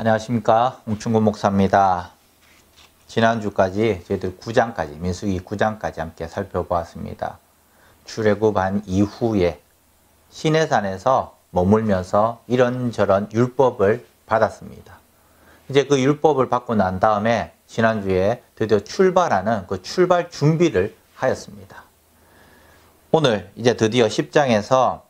안녕하십니까, 홍충구 목사입니다. 지난주까지 저희들 9장까지 민수기 9장까지 함께 살펴보았습니다. 출애굽한 이후에 시내산에서 머물면서 이런저런 율법을 받았습니다. 이제 그 율법을 받고 난 다음에 지난주에 드디어 출발하는 그 출발 준비를 하였습니다. 오늘 이제 드디어 10장에서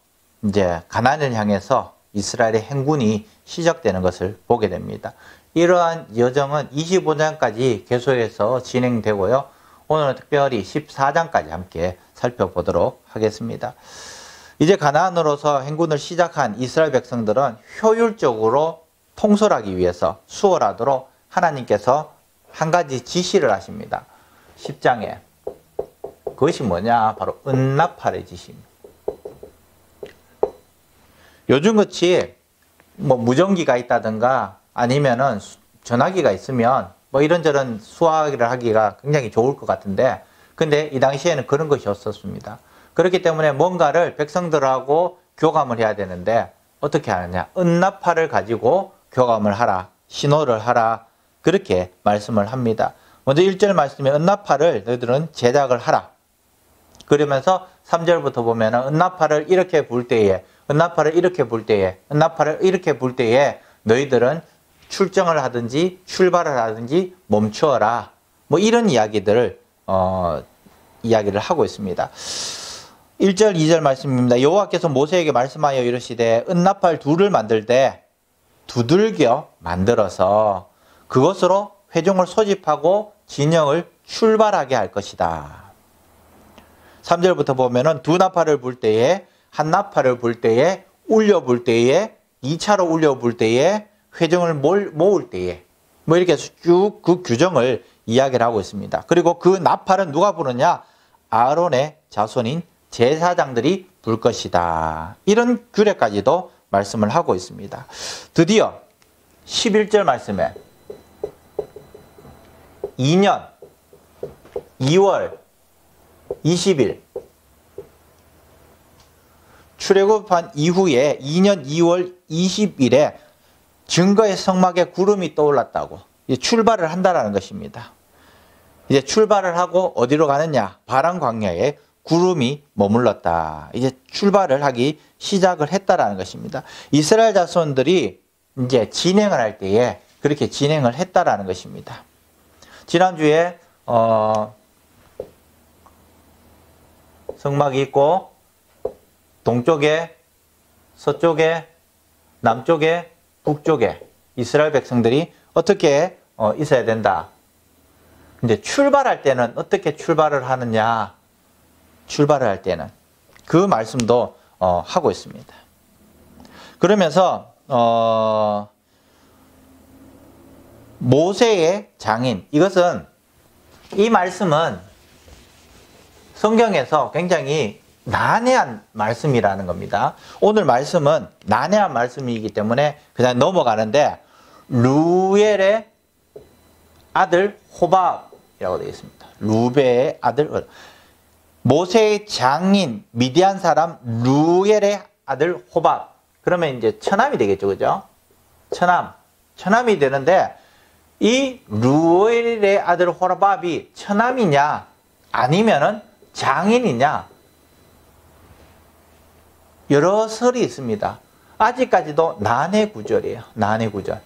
이제 가나안을 향해서 이스라엘의 행군이 시작되는 것을 보게 됩니다. 이러한 여정은 25장까지 계속해서 진행되고요. 오늘은 특별히 14장까지 함께 살펴보도록 하겠습니다. 이제 가나안으로서 행군을 시작한 이스라엘 백성들은 효율적으로 통솔하기 위해서 수월하도록 하나님께서 한 가지 지시를 하십니다. 10장에 그것이 뭐냐? 바로 은나팔의 지시입니다. 요즘같이 뭐 무전기가 있다든가 아니면은 전화기가 있으면 뭐 이런저런 수화기를 하기가 굉장히 좋을 것 같은데, 근데 이 당시에는 그런 것이 없었습니다. 그렇기 때문에 뭔가를 백성들하고 교감을 해야 되는데 어떻게 하느냐? 은나팔을 가지고 교감을 하라, 신호를 하라, 그렇게 말씀을 합니다. 먼저 1절 말씀에 은나팔을 너희들은 제작을 하라. 그러면서 3절부터 보면은 은나팔을 이렇게 불 때에, 은나팔을 이렇게 불 때에, 은나팔을 이렇게 불 때에 너희들은 출정을 하든지 출발을 하든지 멈추어라. 뭐 이런 이야기들을 이야기를 하고 있습니다. 1절 2절 말씀입니다. 여호와께서 모세에게 말씀하여 이르시되 은나팔 둘을 만들 때 두들겨 만들어서 그것으로 회중을 소집하고 진영을 출발하게 할 것이다. 3절부터 보면은 두 나팔을 불 때에, 한 나팔을 불 때에, 울려 불 때에, 2차로 울려 불 때에, 회중을 모을 때에, 뭐 이렇게 쭉 그 규정을 이야기를 하고 있습니다. 그리고 그 나팔은 누가 부르냐? 아론의 자손인 제사장들이 불 것이다. 이런 규례까지도 말씀을 하고 있습니다. 드디어 11절 말씀에 2년 2월 20일 출애굽한 이후에 2년 2월 20일에 증거의 성막에 구름이 떠올랐다고 이제 출발을 한다라는 것입니다. 이제 출발을 하고 어디로 가느냐? 바란 광야에 구름이 머물렀다. 이제 출발을 하기 시작을 했다라는 것입니다. 이스라엘 자손들이 이제 진행을 할 때에 그렇게 진행을 했다라는 것입니다. 지난주에 성막이 있고 동쪽에, 서쪽에, 남쪽에, 북쪽에 이스라엘 백성들이 어떻게 있어야 된다. 근데 출발할 때는 어떻게 출발을 하느냐? 출발을 할 때는 그 말씀도 하고 있습니다. 그러면서 모세의 장인, 이것은 이 말씀은 성경에서 굉장히 난해한 말씀이라는 겁니다. 오늘 말씀은 난해한 말씀이기 때문에 그냥 넘어가는데, 루엘의 아들 호밥이라고 되어 있습니다. 루벨의 아들, 모세의 장인 미디안 사람 루엘의 아들 호밥. 그러면 이제 처남이 되겠죠, 그죠? 처남이 되는데, 이 루엘의 아들 호밥이 처남이냐 아니면은 장인이냐, 여러 설이 있습니다. 아직까지도 난해 구절이에요. 난해 구절.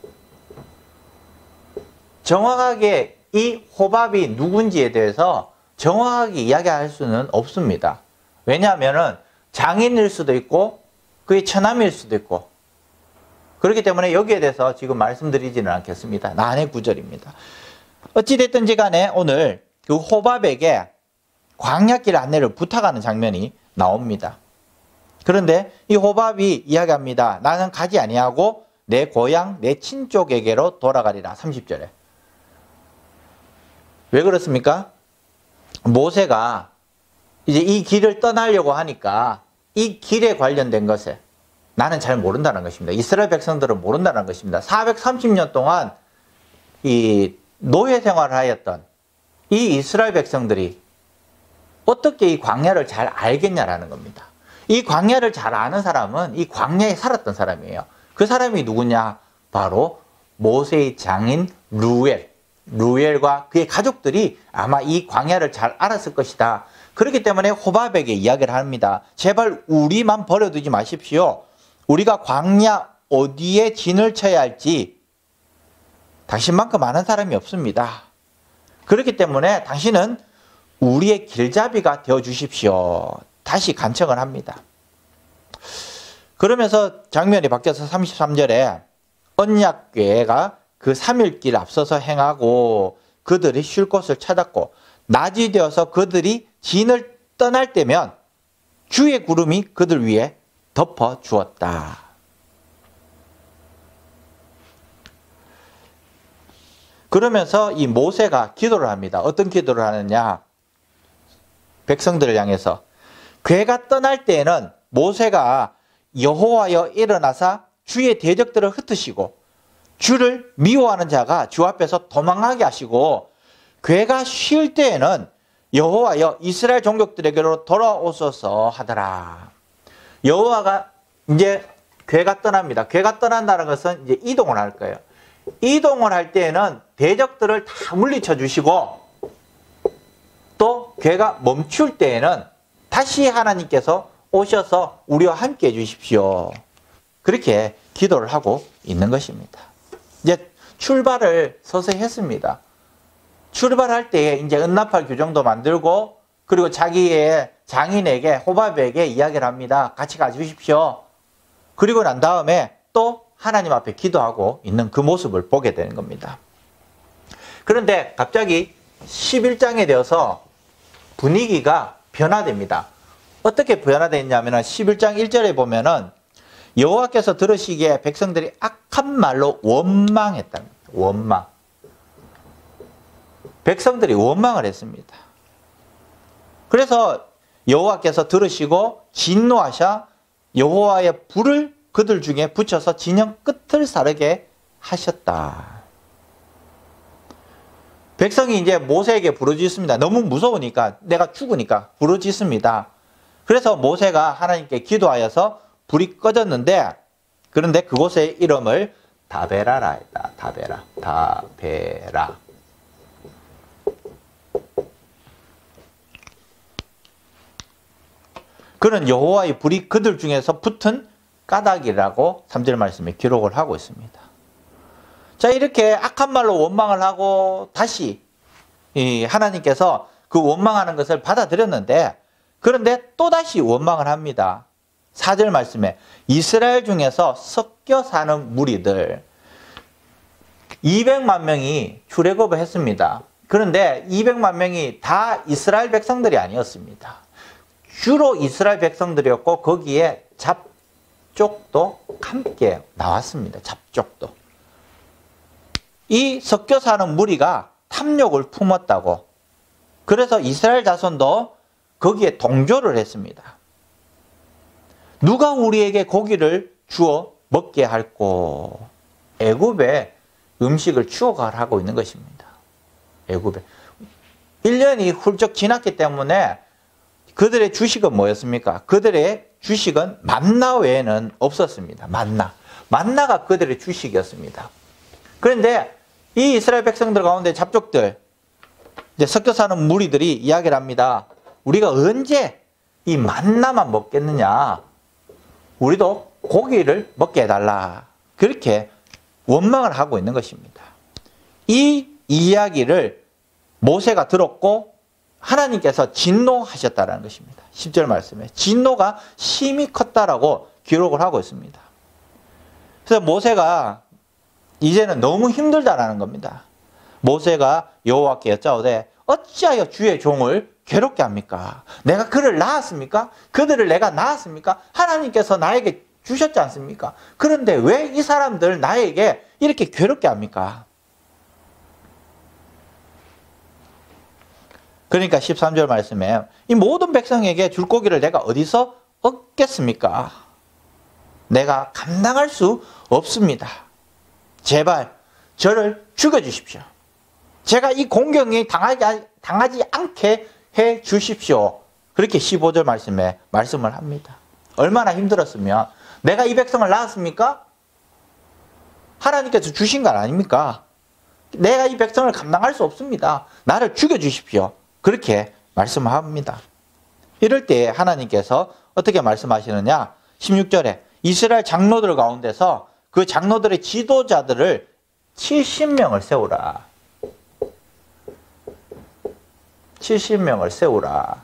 정확하게 이 호밥이 누군지에 대해서 정확하게 이야기할 수는 없습니다. 왜냐하면은 장인일 수도 있고 그의 처남일 수도 있고, 그렇기 때문에 여기에 대해서 지금 말씀드리지는 않겠습니다. 난해 구절입니다. 어찌됐든지 간에 오늘 그 호밥에게 광야길 안내를 부탁하는 장면이 나옵니다. 그런데 이 호밥이 이야기합니다. 나는 가지 아니하고 내 고향 내 친족에게로 돌아가리라. 30절에. 왜 그렇습니까? 모세가 이제 이 길을 떠나려고 하니까 이 길에 관련된 것에 나는 잘 모른다는 것입니다. 이스라엘 백성들은 모른다는 것입니다. 430년 동안 이 노예 생활을 하였던 이 이스라엘 백성들이 어떻게 이 광야를 잘 알겠냐라는 겁니다. 이 광야를 잘 아는 사람은 이 광야에 살았던 사람이에요. 그 사람이 누구냐? 바로 모세의 장인 루엘과 그의 가족들이 아마 이 광야를 잘 알았을 것이다. 그렇기 때문에 호밥에게 이야기를 합니다. 제발 우리만 버려두지 마십시오. 우리가 광야 어디에 진을 쳐야 할지 당신만큼 아는 사람이 없습니다. 그렇기 때문에 당신은 우리의 길잡이가 되어 주십시오. 다시 간청을 합니다. 그러면서 장면이 바뀌어서 33절에 언약궤가 그 3일길 앞서서 행하고 그들이 쉴 곳을 찾았고 낮이 되어서 그들이 진을 떠날 때면 주의 구름이 그들 위에 덮어 주었다. 그러면서 이 모세가 기도를 합니다. 어떤 기도를 하느냐? 백성들을 향해서 궤가 떠날 때에는 모세가 여호와여 일어나사 주의 대적들을 흩으시고 주를 미워하는 자가 주 앞에서 도망하게 하시고 궤가 쉴 때에는 여호와여 이스라엘 종족들에게로 돌아오소서 하더라. 여호와가 이제 궤가 떠납니다. 궤가 떠난다는 것은 이제 이동을 할 거예요. 이동을 할 때에는 대적들을 다 물리쳐 주시고 또 궤가 멈출 때에는 다시 하나님께서 오셔서 우리와 함께 해주십시오. 그렇게 기도를 하고 있는 것입니다. 이제 출발을 서서히 했습니다. 출발할 때에 이제 은나팔 규정도 만들고 그리고 자기의 장인에게 호밥에게 이야기를 합니다. 같이 가주십시오. 그리고 난 다음에 또 하나님 앞에 기도하고 있는 그 모습을 보게 되는 겁니다. 그런데 갑자기 11장에 되어서 분위기가 변화됩니다. 어떻게 변화됐냐면 11장 1절에 보면은 여호와께서 들으시기에 백성들이 악한 말로 원망했답니다. 원망. 백성들이 원망을 했습니다. 그래서 여호와께서 들으시고 진노하셔 여호와의 불을 그들 중에 붙여서 진영 끝을 사르게 하셨다. 백성이 이제 모세에게 부르짖습니다. 너무 무서우니까 내가 죽으니까 부르짖습니다. 그래서 모세가 하나님께 기도하여서 불이 꺼졌는데 그런데 그곳의 이름을 다베라라 했다. 다베라. 그는 여호와의 불이 그들 중에서 붙은 까닭이라고 3절 말씀에 기록을 하고 있습니다. 자, 이렇게 악한 말로 원망을 하고 다시 하나님께서 그 원망하는 것을 받아들였는데 그런데 또다시 원망을 합니다. 4절 말씀에 이스라엘 중에서 섞여 사는 무리들 200만 명이 출애굽을 했습니다. 그런데 200만 명이 다 이스라엘 백성들이 아니었습니다. 주로 이스라엘 백성들이었고 거기에 잡족도 함께 나왔습니다. 잡족도. 이 섞여 사는 무리가 탐욕을 품었다고. 그래서 이스라엘 자손도 거기에 동조를 했습니다. 누가 우리에게 고기를 주어 먹게 할꼬. 애굽에 음식을 추억하고 있는 것입니다. 애굽에. 1년이 훌쩍 지났기 때문에 그들의 주식은 뭐였습니까? 그들의 주식은 만나 외에는 없었습니다. 만나가 그들의 주식이었습니다. 그런데 이 이스라엘 백성들 가운데 잡족들, 이제 섞여 사는 무리들이 이야기를 합니다. 우리가 언제 이 만나만 먹겠느냐? 우리도 고기를 먹게 해달라. 그렇게 원망을 하고 있는 것입니다. 이 이야기를 모세가 들었고 하나님께서 진노하셨다는 것입니다. 10절 말씀에 진노가 심히 컸다라고 기록을 하고 있습니다. 그래서 모세가 이제는 너무 힘들다라는 겁니다. 모세가 여호와께 여짜오되 어찌하여 주의 종을 괴롭게 합니까? 내가 그를 낳았습니까? 그들을 내가 낳았습니까? 하나님께서 나에게 주셨지 않습니까? 그런데 왜 이 사람들 나에게 이렇게 괴롭게 합니까? 그러니까 13절 말씀에 이 모든 백성에게 줄 고기를 내가 어디서 얻겠습니까? 내가 감당할 수 없습니다. 제발 저를 죽여주십시오. 제가 이 공경에 당하지 않게 해 주십시오. 그렇게 15절 말씀에 말씀을 합니다. 얼마나 힘들었으면 내가 이 백성을 낳았습니까? 하나님께서 주신 것 아닙니까? 내가 이 백성을 감당할 수 없습니다. 나를 죽여주십시오. 그렇게 말씀합니다. 이럴 때 하나님께서 어떻게 말씀하시느냐? 16절에 이스라엘 장로들 가운데서 그 장로들의 지도자들을 70명을 세우라. 70명을 세우라.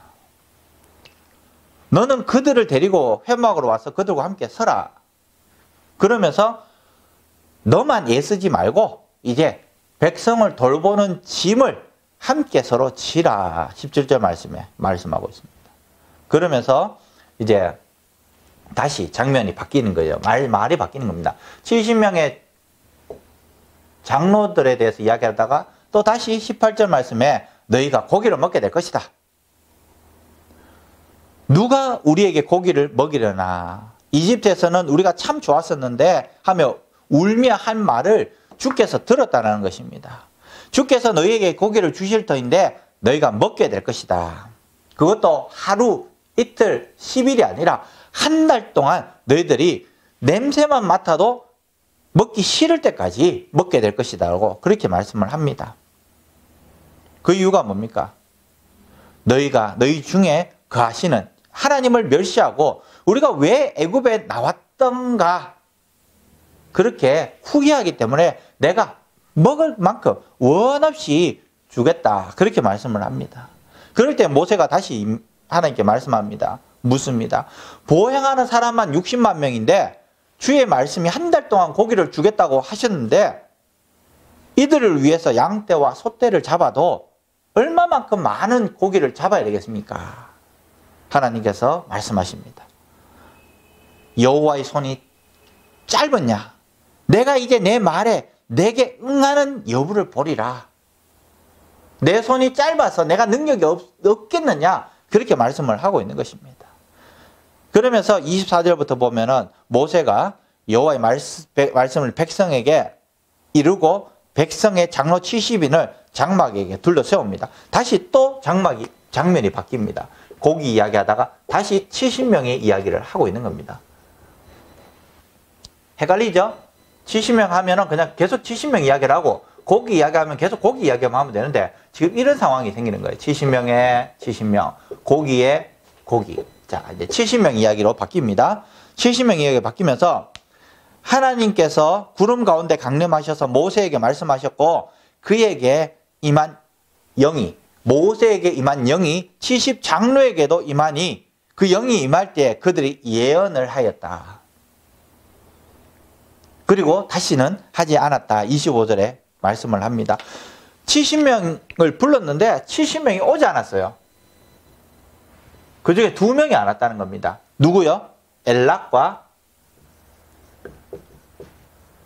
너는 그들을 데리고 회막으로 와서 그들과 함께 서라. 그러면서 너만 애쓰지 말고 이제 백성을 돌보는 짐을 함께 서로 지라. 17절 말씀에 말씀하고 있습니다. 그러면서 이제 다시 장면이 바뀌는 거예요. 말이 바뀌는 겁니다. 70명의 장로들에 대해서 이야기하다가 또 다시 18절 말씀에 너희가 고기를 먹게 될 것이다. 누가 우리에게 고기를 먹이려나? 이집트에서는 우리가 참 좋았었는데 하며 울며 한 말을 주께서 들었다는 것입니다. 주께서 너희에게 고기를 주실 터인데 너희가 먹게 될 것이다. 그것도 하루, 이틀, 10일이 아니라 한 달 동안 너희들이 냄새만 맡아도 먹기 싫을 때까지 먹게 될 것이다라고 그렇게 말씀을 합니다. 그 이유가 뭡니까? 너희가 너희 중에 거하시는 하나님을 멸시하고 우리가 왜 애굽에 나왔던가 그렇게 후회하기 때문에 내가 먹을 만큼 원 없이 주겠다. 그렇게 말씀을 합니다. 그럴 때 모세가 다시 하나님께 말씀합니다. 묻습니다. 보행하는 사람만 60만 명인데 주의 말씀이 한 달 동안 고기를 주겠다고 하셨는데 이들을 위해서 양떼와 소떼를 잡아도 얼마만큼 많은 고기를 잡아야 되겠습니까? 하나님께서 말씀하십니다. 여호와의 손이 짧았냐? 내가 이제 내 말에 내게 응하는 여부를 보리라. 내 손이 짧아서 내가 능력이 없겠느냐? 그렇게 말씀을 하고 있는 것입니다. 그러면서 24절부터 보면은 모세가 여호와의 말씀을 백성에게 이루고 백성의 장로 70인을 장막에게 둘러세웁니다. 다시 또 장면이 바뀝니다. 고기 이야기하다가 다시 70명의 이야기를 하고 있는 겁니다. 헷갈리죠? 70명 하면은 그냥 계속 70명 이야기를 하고 고기 이야기하면 계속 고기 이야기만 하면 되는데 지금 이런 상황이 생기는 거예요. 70명에 70명, 고기에 고기. 자, 이제 70명 이야기로 바뀝니다. 70명 이야기가 바뀌면서 하나님께서 구름 가운데 강림하셔서 모세에게 말씀하셨고 그에게 임한 영이 모세에게 임한 영이 70 장로에게도 임하니 그 영이 임할 때 그들이 예언을 하였다. 그리고 다시는 하지 않았다. 25절에 말씀을 합니다. 70명을 불렀는데 70명이 오지 않았어요. 그 중에 2명이 안 왔다는 겁니다. 누구요? 엘닷과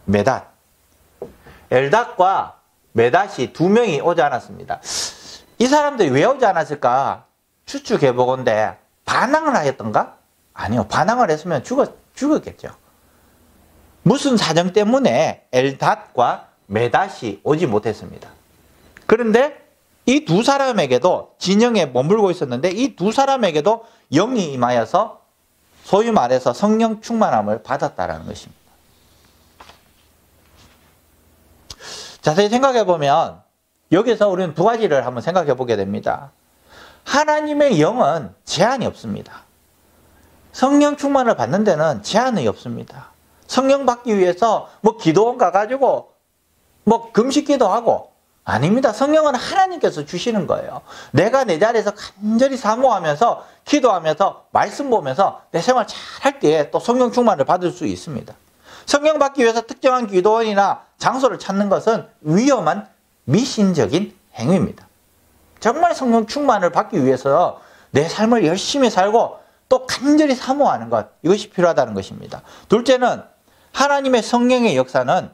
메닷. 엘닷과 메닷이 2명이 오지 않았습니다. 이 사람들이 왜 오지 않았을까? 추측해보건대 반항을 하였던가? 아니요. 반항을 했으면 죽었겠죠. 무슨 사정 때문에 엘닷과 메닷이 오지 못했습니다. 그런데 이 2 사람에게도 진영에 머물고 있었는데 이 2 사람에게도 영이 임하여서 소위 말해서 성령 충만함을 받았다는 것입니다. 자세히 생각해 보면 여기서 우리는 2 가지를 한번 생각해 보게 됩니다. 하나님의 영은 제한이 없습니다. 성령 충만을 받는 데는 제한이 없습니다. 성령 받기 위해서 기도원 가가지고 금식기도 하고 아닙니다. 성령은 하나님께서 주시는 거예요. 내가 내 자리에서 간절히 사모하면서 기도하면서 말씀 보면서 내 생활 잘 할 때 또 성령 충만을 받을 수 있습니다. 성령 받기 위해서 특정한 기도원이나 장소를 찾는 것은 위험한 미신적인 행위입니다. 정말 성령 충만을 받기 위해서 내 삶을 열심히 살고 또 간절히 사모하는 것, 이것이 필요하다는 것입니다. 둘째는 하나님의 성령의 역사는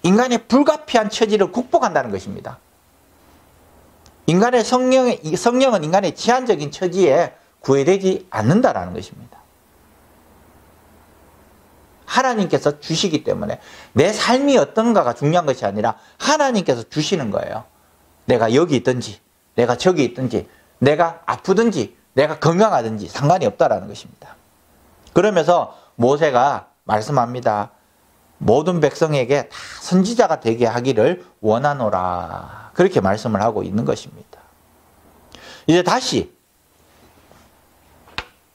인간의 불가피한 처지를 극복한다는 것입니다. 성령은 인간의 제한적인 처지에 구애되지 않는다는 것입니다. 하나님께서 주시기 때문에 내 삶이 어떤가가 중요한 것이 아니라 하나님께서 주시는 거예요. 내가 여기 있든지 내가 저기 있든지 내가 아프든지 내가 건강하든지 상관이 없다는 것입니다. 그러면서 모세가 말씀합니다. 모든 백성에게 다 선지자가 되게 하기를 원하노라. 그렇게 말씀을 하고 있는 것입니다. 이제 다시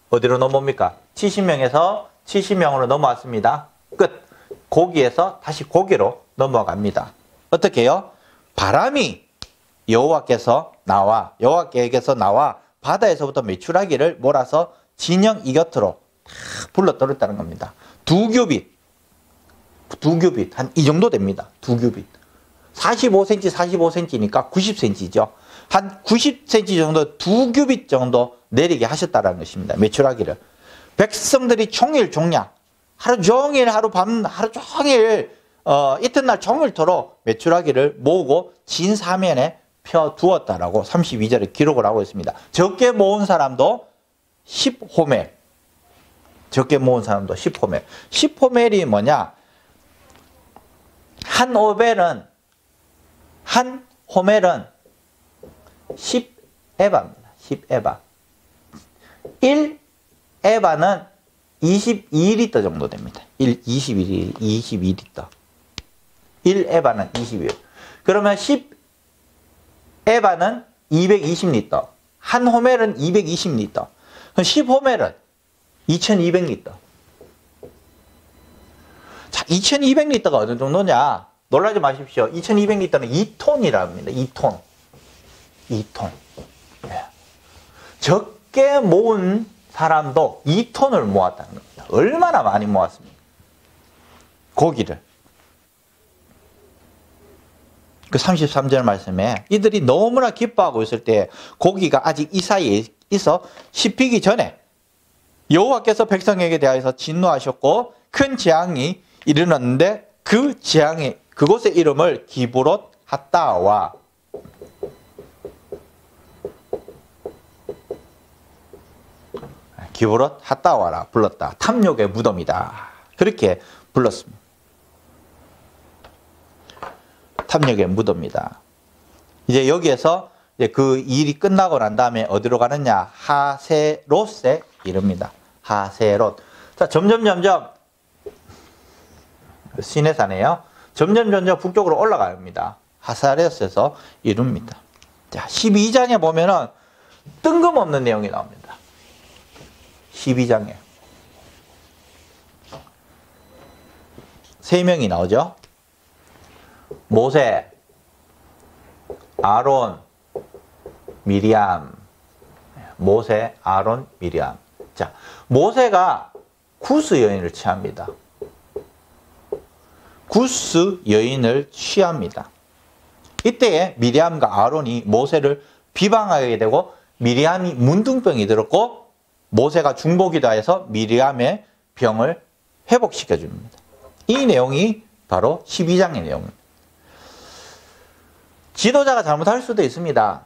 어디로 넘어옵니까? 70명에서 70명으로 넘어왔습니다. 끝. 고기에서 다시 고기로 넘어갑니다. 어떻게 해요? 바람이 여호와께서 나와 바다에서부터 메추라기를 몰아서 진영 이 곁으로 불러 떨었다는 겁니다. 두 규빗 한 이 정도 됩니다. 두 규빗 45cm니까 90cm죠. 한 90cm 정도, 두 규빗 정도 내리게 하셨다는 것입니다. 메추라기를. 백성들이 종일종량 하루 종일 하루 종일 이튿날 종일토록 메추라기를 모으고 진 사면에 펴 두었다라고 32절에 기록을 하고 있습니다. 적게 모은 사람도 10호멜. 적게 모은 사람도 10호멜. 10호멜이 뭐냐? 한 호멜은 10에바입니다. 10에바. 1에바는 22리터 정도 됩니다. 22리터. 1에바는 22. 그러면 10에바는 220리터. 한 호멜은 220리터. 10호멜은 2200리터. 자, 2200리터가 어느 정도냐? 놀라지 마십시오. 2200리터는 2톤이라고 합니다. 2톤. 네. 적게 모은 사람도 2톤을 모았다는 겁니다. 얼마나 많이 모았습니까? 고기를. 그 33절 말씀에 이들이 너무나 기뻐하고 있을 때 고기가 아직 이 사이에 있어 씹히기 전에 여호와께서 백성에게 대하여서 진노하셨고 큰 재앙이 일어났는데 그 재앙이 그곳의 이름을 기브롯 핫다와 기브롯 핫다와라 불렀다. 탐욕의 무덤이다. 그렇게 불렀습니다. 탐욕의 무덤이다. 이제 여기에서 이제 그 일이 끝나고 난 다음에 어디로 가느냐? 하세롯에 이릅니다. 하세롯. 자, 점점 시내산이에요. 점점 북쪽으로 올라갑니다. 하사렛에서 이룹니다. 자, 12장에 보면은 뜬금없는 내용이 나옵니다. 12장에. 3명이 나오죠. 모세, 아론, 미리암. 모세, 아론, 미리암. 자, 모세가 구스 여인을 취합니다. 구스 여인을 취합니다. 이때에 미리암과 아론이 모세를 비방하게 되고 미리암이 문둥병이 들었고 모세가 중보기도하여서 미리암의 병을 회복시켜 줍니다. 이 내용이 바로 12장의 내용입니다. 지도자가 잘못할 수도 있습니다.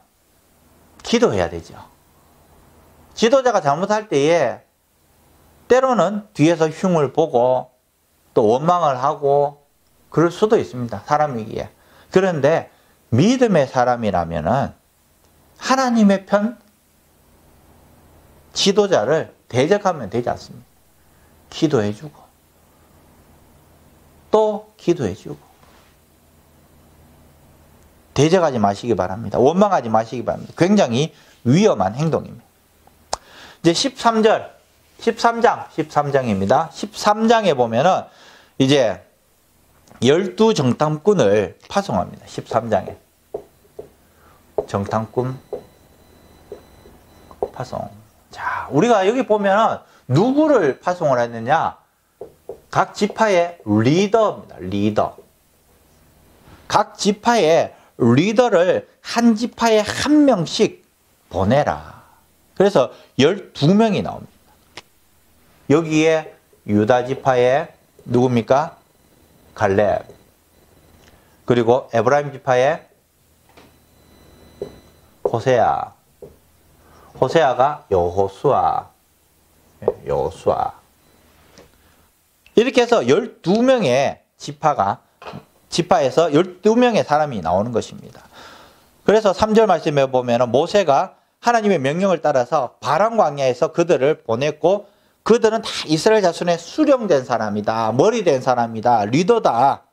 기도해야 되죠. 지도자가 잘못할 때에 때로는 뒤에서 흉을 보고 또 원망을 하고 그럴 수도 있습니다. 사람이기에. 그런데 믿음의 사람이라면은 하나님의 편 지도자를 대적하면 되지 않습니다. 기도해주고 또 기도해주고 대적하지 마시기 바랍니다. 원망하지 마시기 바랍니다. 굉장히 위험한 행동입니다. 이제 13장입니다. 13장에 보면은 이제 12정탐꾼을 파송합니다. 13장에. 정탐꾼 파송. 자, 우리가 여기 보면은 누구를 파송을 했느냐? 각 지파의 리더입니다. 리더. 각 지파의 리더를 한 지파에 한 명씩 보내라. 그래서 12명이 나옵니다. 여기에 유다 지파의 누굽니까? 갈렙. 그리고 에브라임 지파의 호세아. 호세아가 여호수아. 이렇게 해서 12명의 지파에서 12명의 사람이 나오는 것입니다. 그래서 3절 말씀에 보면 모세가 하나님의 명령을 따라서 바람 광야에서 그들을 보냈고 그들은 다 이스라엘 자손의 수령된 사람이다. 머리 된 사람이다. 리더다.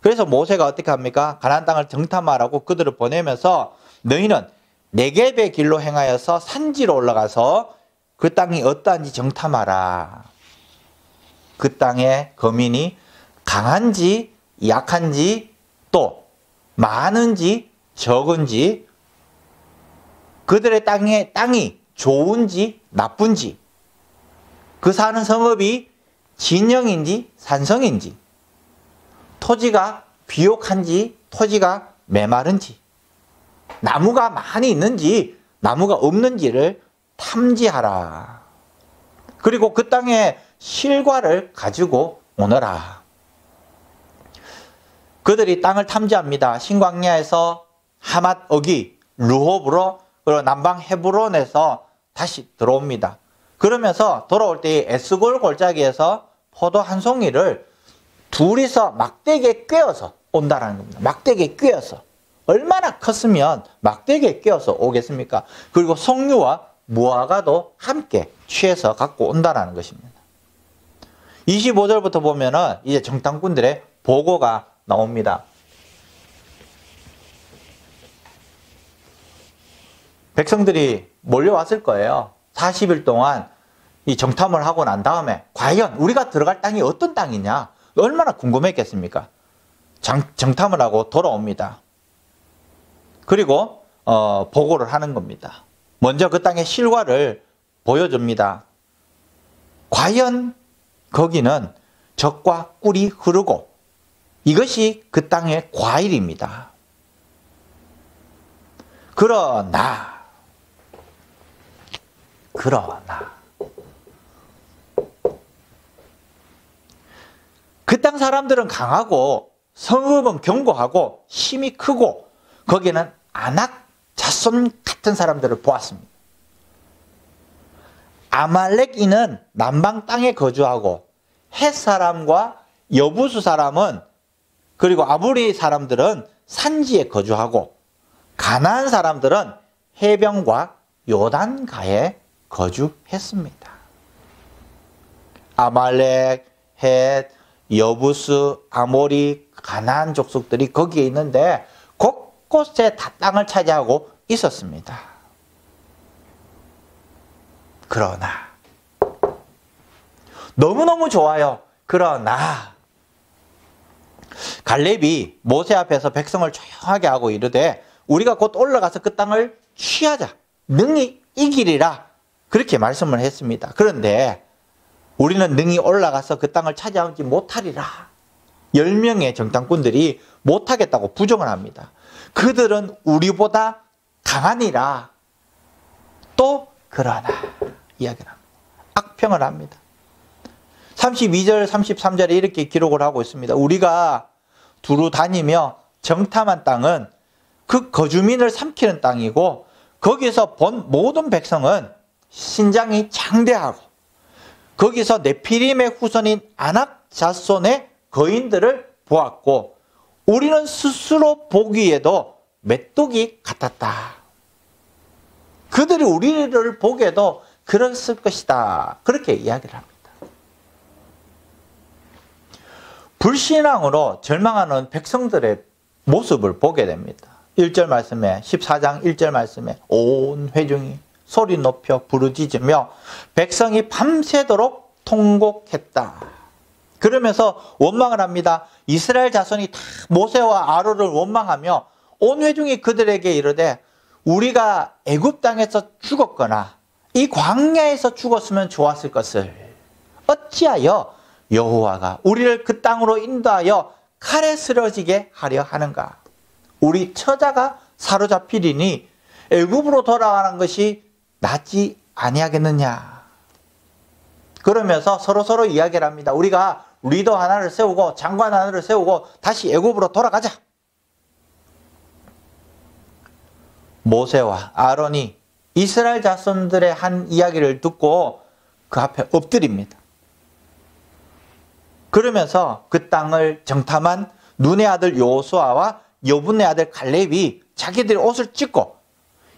그래서 모세가 어떻게 합니까? 가나안 땅을 정탐하라고 그들을 보내면서 너희는 네겝의 길로 행하여서 산지로 올라가서 그 땅이 어떠한지 정탐하라. 그 땅의 거민이 강한지 약한지 또 많은지 적은지 그들의 땅이 좋은지 나쁜지 그 사는 성읍이 진영인지 산성인지 토지가 비옥한지 토지가 메마른지 나무가 많이 있는지 나무가 없는지를 탐지하라. 그리고 그 땅의 실과를 가지고 오너라. 그들이 땅을 탐지합니다. 신광야에서 하맛 어기 르홉으로 남방 헤브론에서 다시 들어옵니다. 그러면서 돌아올 때 에스골 골짜기에서 포도 한 송이를 둘이서 막대기에 꿰어서 온다라는 겁니다. 막대기에 꿰어서. 얼마나 컸으면 막대기에 꿰어서 오겠습니까? 그리고 석류와 무화과도 함께 취해서 갖고 온다라는 것입니다. 25절부터 보면은 이제 정탐꾼들의 보고가 나옵니다. 백성들이 몰려왔을 거예요. 40일 동안 이 정탐을 하고 난 다음에 과연 우리가 들어갈 땅이 어떤 땅이냐 얼마나 궁금했겠습니까? 정탐을 하고 돌아옵니다. 그리고 보고를 하는 겁니다. 먼저 그 땅의 실과를 보여줍니다. 과연 거기는 젖과 꿀이 흐르고 이것이 그 땅의 과일입니다. 그러나 그 땅 사람들은 강하고 성읍은 견고하고 힘이 크고 거기는 아낙 자손 같은 사람들을 보았습니다. 아말렉인은 남방 땅에 거주하고 헷 사람과 여부수 사람은 그리고 아무리 사람들은 산지에 거주하고 가나안 사람들은 해변과 요단가에 거주했습니다. 아말렉, 헷, 여부수, 아모리, 가나안 족속들이 거기에 있는데 곳곳에 다 땅을 차지하고 있었습니다. 그러나 너무너무 좋아요. 그러나 갈렙이 모세 앞에서 백성을 조용하게 하고 이르되 우리가 곧 올라가서 그 땅을 취하자. 능히 이기리라. 그렇게 말씀을 했습니다. 그런데 우리는 능히 올라가서 그 땅을 차지하지 못하리라. 10명의 정탐꾼들이 못하겠다고 부정을 합니다. 그들은 우리보다 강하니라. 또 그러나 이야기를 합니다. 악평을 합니다. 32절 33절에 이렇게 기록을 하고 있습니다. 우리가 두루 다니며 정탐한 땅은 그 거주민을 삼키는 땅이고 거기서 본 모든 백성은 신장이 장대하고 거기서 네피림의 후손인 아낙 자손의 거인들을 보았고 우리는 스스로 보기에도 메뚜기 같았다. 그들이 우리를 보기에도 그랬을 것이다. 그렇게 이야기를 합니다. 불신앙으로 절망하는 백성들의 모습을 보게 됩니다. 1절 말씀에 14장 1절 말씀에 온 회중이 소리 높여 부르짖으며 백성이 밤새도록 통곡했다. 그러면서 원망을 합니다. 이스라엘 자손이 다 모세와 아론을 원망하며 온 회중이 그들에게 이르되 우리가 애굽 땅에서 죽었거나 이 광야에서 죽었으면 좋았을 것을 어찌하여 여호와가 우리를 그 땅으로 인도하여 칼에 쓰러지게 하려 하는가? 우리 처자가 사로잡히리니 애굽으로 돌아가는 것이 낫지 아니하겠느냐? 그러면서 서로 이야기를 합니다. 우리가 리더 하나를 세우고 장관 하나를 세우고 다시 애굽으로 돌아가자. 모세와 아론이 이스라엘 자손들의 한 이야기를 듣고 그 앞에 엎드립니다. 그러면서 그 땅을 정탐한 눈의 아들 여호수아와 여분의 아들 갈렙이 자기들의 옷을 찢고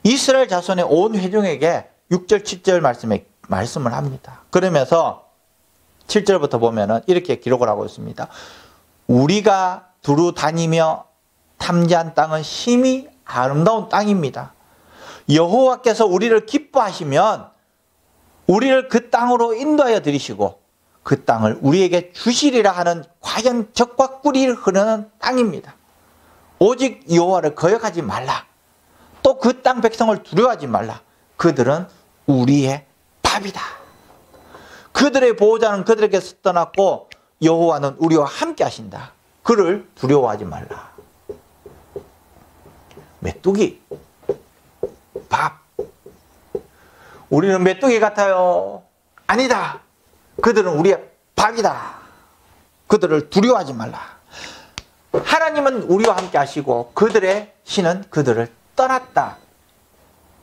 이스라엘 자손의 온 회중에게 6절 7절 말씀에 말씀을 합니다. 그러면서 7절부터 보면은 이렇게 기록을 하고 있습니다. 우리가 두루 다니며 탐지한 땅은 심히 아름다운 땅입니다. 여호와께서 우리를 기뻐하시면 우리를 그 땅으로 인도하여 들이시고 그 땅을 우리에게 주시리라 하는 과연 젖과 꿀이 흐르는 땅입니다. 오직 여호와를 거역하지 말라. 또 그 땅 백성을 두려워하지 말라. 그들은 우리의 밥이다. 그들의 보호자는 그들에게서 떠났고 여호와는 우리와 함께 하신다. 그를 두려워하지 말라. 메뚜기, 밥. 우리는 메뚜기 같아요. 아니다. 그들은 우리의 밥이다. 그들을 두려워하지 말라. 하나님은 우리와 함께 하시고 그들의 신은 그들을 떠났다.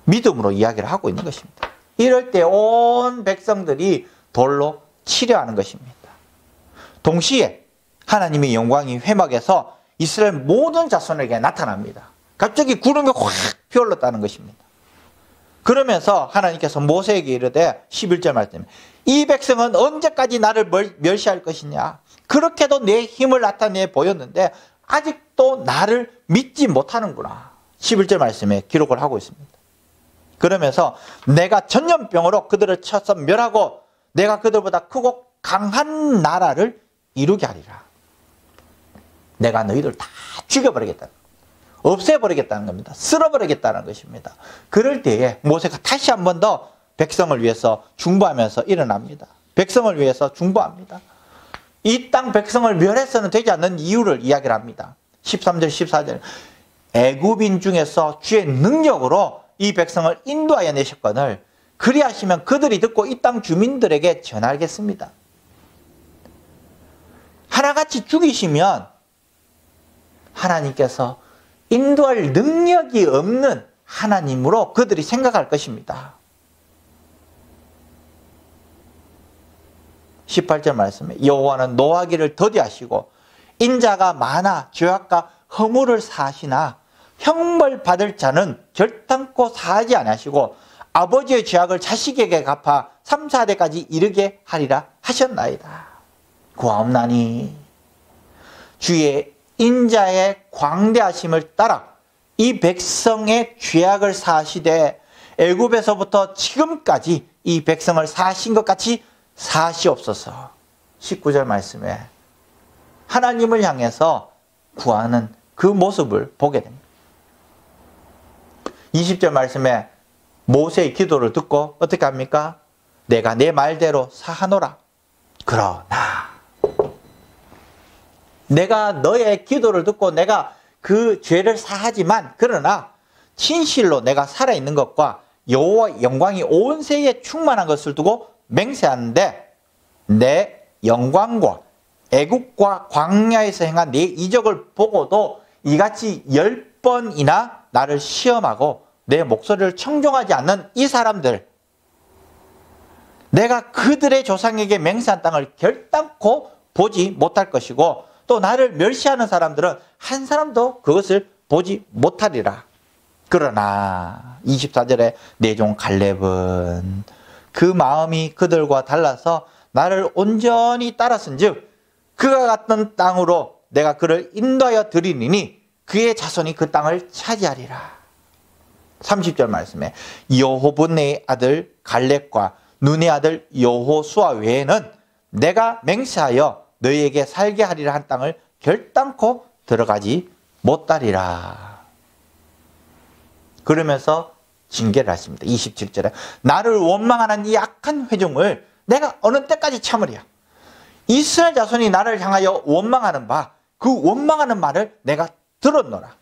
믿음으로 이야기를 하고 있는 것입니다. 이럴 때 온 백성들이 돌로 치려하는 것입니다. 동시에 하나님의 영광이 회막에서 이스라엘 모든 자손에게 나타납니다. 갑자기 구름이 확 피어올랐다는 것입니다. 그러면서 하나님께서 모세에게 이르되 11절 말씀, 이 백성은 언제까지 나를 멸시할 것이냐. 그렇게도 내 힘을 나타내 보였는데 아직도 나를 믿지 못하는구나. 11절 말씀에 기록을 하고 있습니다. 그러면서 내가 전염병으로 그들을 쳐서 멸하고 내가 그들보다 크고 강한 나라를 이루게 하리라. 내가 너희를 다 죽여버리겠다. 없애버리겠다는 겁니다. 쓸어버리겠다는 것입니다. 그럴 때에 모세가 다시 한 번 더 백성을 위해서 중보하면서 일어납니다. 백성을 위해서 중보합니다. 이 땅 백성을 멸해서는 되지 않는 이유를 이야기를 합니다. 13절 14절 애굽인 중에서 주의 능력으로 이 백성을 인도하여 내셨거늘 그리하시면 그들이 듣고 이 땅 주민들에게 전하겠습니다. 하나같이 죽이시면 하나님께서 인도할 능력이 없는 하나님으로 그들이 생각할 것입니다. 18절 말씀에 여호와는 노하기를 더디하시고 인자가 많아 죄악과 허물을 사하시나 형벌 받을 자는 결단코 사하지 아니하시고 아버지의 죄악을 자식에게 갚아 3, 4대까지 이르게 하리라 하셨나이다. 구하옵나니 주의 인자의 광대하심을 따라 이 백성의 죄악을 사하시되 애굽에서부터 지금까지 이 백성을 사하신 것 같이 사하시옵소서. 19절 말씀에 하나님을 향해서 구하는 그 모습을 보게 됩니다. 20절 말씀에 모세의 기도를 듣고 어떻게 합니까? 내가 내 말대로 사하노라. 그러나 내가 너의 기도를 듣고 내가 그 죄를 사하지만 그러나 진실로 내가 살아있는 것과 여호와 영광이 온 세에 충만한 것을 두고 맹세하는데 내 영광과 애국과 광야에서 행한 내 이적을 보고도 이같이 10번이나 나를 시험하고 내 목소리를 청종하지 않는 이 사람들, 내가 그들의 조상에게 맹세한 땅을 결단코 보지 못할 것이고 또 나를 멸시하는 사람들은 한 사람도 그것을 보지 못하리라. 그러나 24절에 내 종 갈렙은 그 마음이 그들과 달라서 나를 온전히 따랐은즉 그가 갔던 땅으로 내가 그를 인도하여 드리니 그의 자손이 그 땅을 차지하리라. 30절 말씀에 여호분의 아들 갈렙과 눈의 아들 여호수아 외에는 내가 맹세하여 너희에게 살게 하리라 한 땅을 결단코 들어가지 못하리라. 그러면서 징계를 하십니다. 27절에 나를 원망하는 이 악한 회중을 내가 어느 때까지 참으랴. 이스라엘 자손이 나를 향하여 원망하는 바 그 원망하는 말을 내가 들었노라.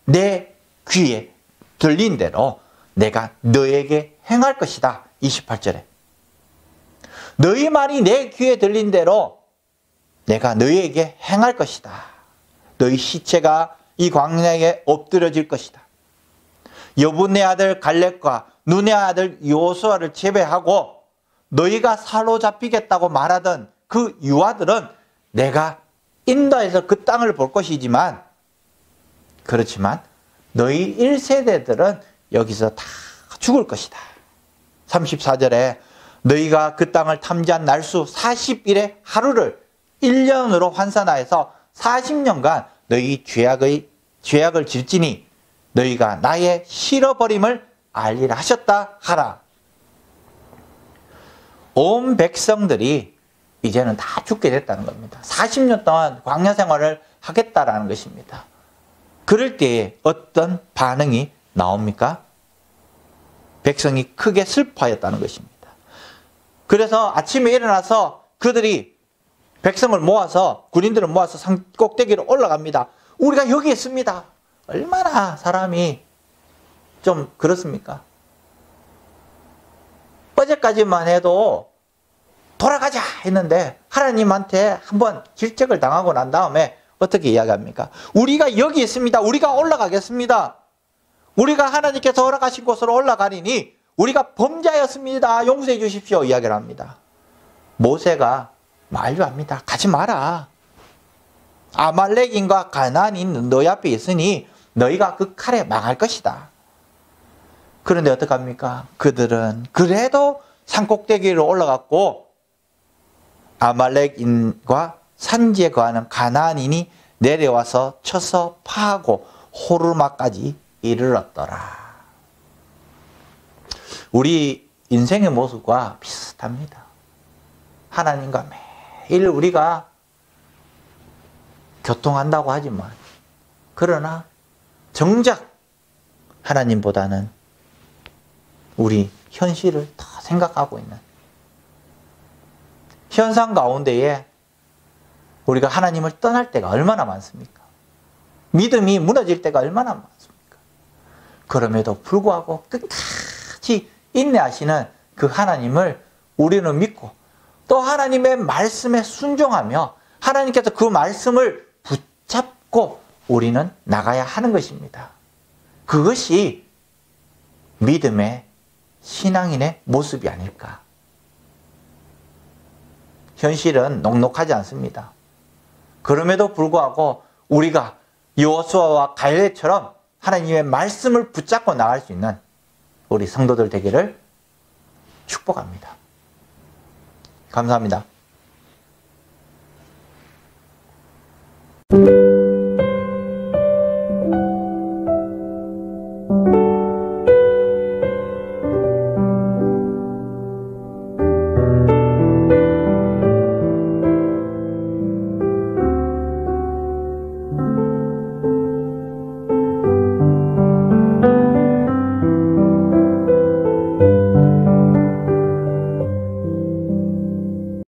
내 귀에 들린 대로 내가 너에게 행할 것이다. 28절에 너희 말이 내 귀에 들린 대로 내가 너희에게 행할 것이다. 너희 시체가 이 광야에 엎드려질 것이다. 여분의 아들 갈렙과 눈의 아들 여호수아를 제외하고 너희가 사로잡히겠다고 말하던 그 유아들은 내가 인도해서 그 땅을 볼 것이지만 그렇지만 너희 1세대들은 여기서 다 죽을 것이다. 34절에 너희가 그 땅을 탐지한 날수 40일의 하루를 1년으로 환산하여서 40년간 너희 죄악을 질지니 너희가 나의 잃어버림을 알리라 하셨다 하라. 온 백성들이 이제는 다 죽게 됐다는 겁니다. 40년 동안 광야 생활을 하겠다라는 것입니다. 그럴 때에 어떤 반응이 나옵니까? 백성이 크게 슬퍼하였다는 것입니다. 그래서 아침에 일어나서 그들이 백성을 모아서, 군인들을 모아서 산 꼭대기로 올라갑니다. 우리가 여기 있습니다. 얼마나 사람이 좀 그렇습니까? 어제까지만 해도 돌아가자 했는데 하나님한테 한번 질책을 당하고 난 다음에 어떻게 이야기합니까? 우리가 여기 있습니다. 우리가 올라가겠습니다. 우리가 하나님께서 허락하신 곳으로 올라가리니 우리가 범죄하였습니다. 용서해 주십시오. 이야기를 합니다. 모세가 만류합니다. 가지 마라. 아말렉인과 가나안인 너희 앞에 있으니 너희가 그 칼에 망할 것이다. 그런데 어떡합니까? 그들은 그래도 산꼭대기로 올라갔고 아말렉인과 산지에 거하는 가나안인이 내려와서 쳐서 파하고 호르마까지 이르렀더라. 우리 인생의 모습과 비슷합니다. 하나님과 매일 우리가 교통한다고 하지만 그러나 정작 하나님보다는 우리 현실을 더 생각하고 있는 현상 가운데에 우리가 하나님을 떠날 때가 얼마나 많습니까? 믿음이 무너질 때가 얼마나 많습니까? 그럼에도 불구하고 끝까지 인내하시는 그 하나님을 우리는 믿고 또 하나님의 말씀에 순종하며 하나님께서 그 말씀을 붙잡고 우리는 나가야 하는 것입니다. 그것이 믿음의 신앙인의 모습이 아닐까. 현실은 녹록하지 않습니다. 그럼에도 불구하고 우리가 여호수아와 갈렙처럼 하나님의 말씀을 붙잡고 나갈 수 있는 우리 성도들 되기를 축복합니다. 감사합니다.